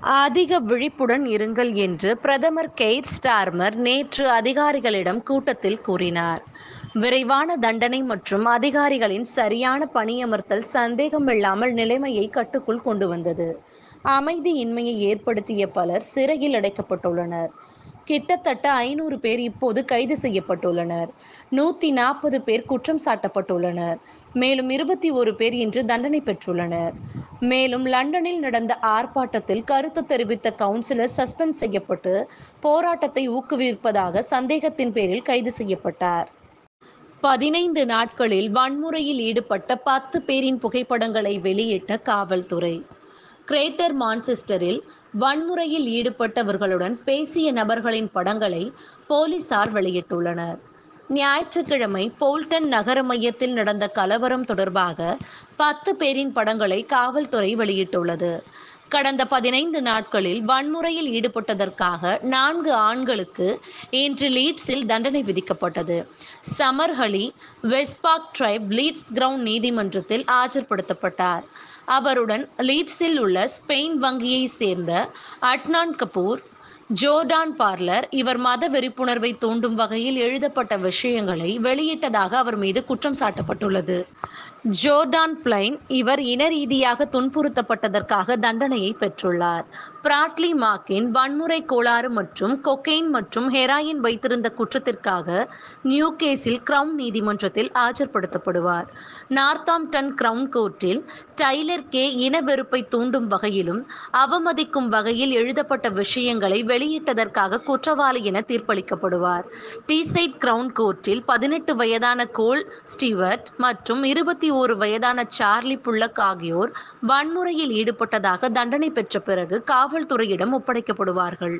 அதிக விழிப்புடன் இருங்கள் என்று பிரதமர் கெய்ர் ஸ்டார்மர் நேற்று அதிகாரிகளிடம் கூட்டத்தில் கூறினார். விரைவான தண்டனை மற்றும் அதிகாரிகளின் சரியான பணியமர்த்தல் சந்தேகமில்லாமல் நிலைமையை கட்டுக்குள் கொண்டு வந்தது. அமைதியின்மையை ஏற்படுத்திய பலர் சிறையில் அடைக்கப்பட்டுள்ளனர். கிட்டத்தட்ட 500 பேர் இப்போது கைது செய்யப்பட்டுள்ளனர். 140 பேர் குற்றம் சாட்டப்பட்டுள்ளனர். மேலும் 21 பேர் இன்று தண்டனை பெற்றுள்ளனர். மேலும் லண்டனில் நடந்த ஆர்ப்பாட்டத்தில் கருத்து தெரிவித்த கவுன்சிலர் சஸ்பெண்ட் செய்யப்பட்டு போராட்டத்தை ஊக்குவிப்பதாக சந்தேகத்தின் பேரில் கைது செய்யப்பட்டார். 15 நாட்களில் வன்முறையில் ஈடுபட்ட 10 பேரின் புகைப்படங்களை வெளியிட்ட காவல்துறை. கிரேட்டர் மான்செஸ்டரில் வன்முறையில் ஈடுபட்டவர்களுடன் பேசிய நபர்களின் படங்களை போலீசார் வெளியிட்டுள்ளனர். ஞாயிற்றுக்கிழமை போல்டன் நகர மையத்தில் நடந்த கலவரம் தொடர்பாக 10 பேரின் படங்களை காவல்துறை வெளியிட்டுள்ளது. கடந்த 15 நாட்களில் வன்முறையில் ஈடுபட்டதற்காக 4 ஆண்களுக்கு இன்று லீட்ஸில் தண்டனை விதிக்கப்பட்டது. சமர்ஹலி வெஸ்ட்பாக் டிரைவ் லீட்ஸ் கிரவுண்ட் நீதிமன்றத்தில் ஆஜர்படுத்தப்பட்டார். அவருடன் லீட்ஸில் உள்ள ஸ்பெயின் வங்கியை சேர்ந்த அட்னான் கபூர், ஜோர்டான் பார்லர் இவர் மத வெறிப்புணர்வை தூண்டும் வகையில் எழுதப்பட்ட விஷயங்களை வெளியிட்டதாக அவர் மீது குற்றம் சாட்டப்பட்டுள்ளது. ஜோர்டான் பிளைன் இவர் இன ரீதியாக துன்புறுத்தப்பட்டதற்காக தண்டனையை பெற்றுள்ளார். பிராட்லி மார்க்கின் வன்முறை கோளாறு மற்றும் கொக்கெயின் மற்றும் ஹெராயின் வைத்திருந்த குற்றத்திற்காக நியூகேசில் கிரவுன் நீதிமன்றத்தில் ஆஜர்படுத்தப்படுவார். நார்த்தாம்ப்டன் கிரவுன் கோர்ட்டில் டைலர் கே இன வெறுப்பை தூண்டும் வகையிலும் அவமதிக்கும் வகையில் எழுதப்பட்ட விஷயங்களை வெளியிட்டதற்காக குற்றவாளி என தீர்ப்பளிக்கப்படுவார். டீசைட் கிரவுன் கோர்ட்டில் 18 வயதான கோல் ஸ்டீவர்ட் மற்றும் 21 வயதான சார்லி புல்லக் ஆகியோர் வன்முறையில் ஈடுபட்டதாக தண்டனை பெற்ற பிறகு காவல்துறையிடம் ஒப்படைக்கப்படுவார்கள்.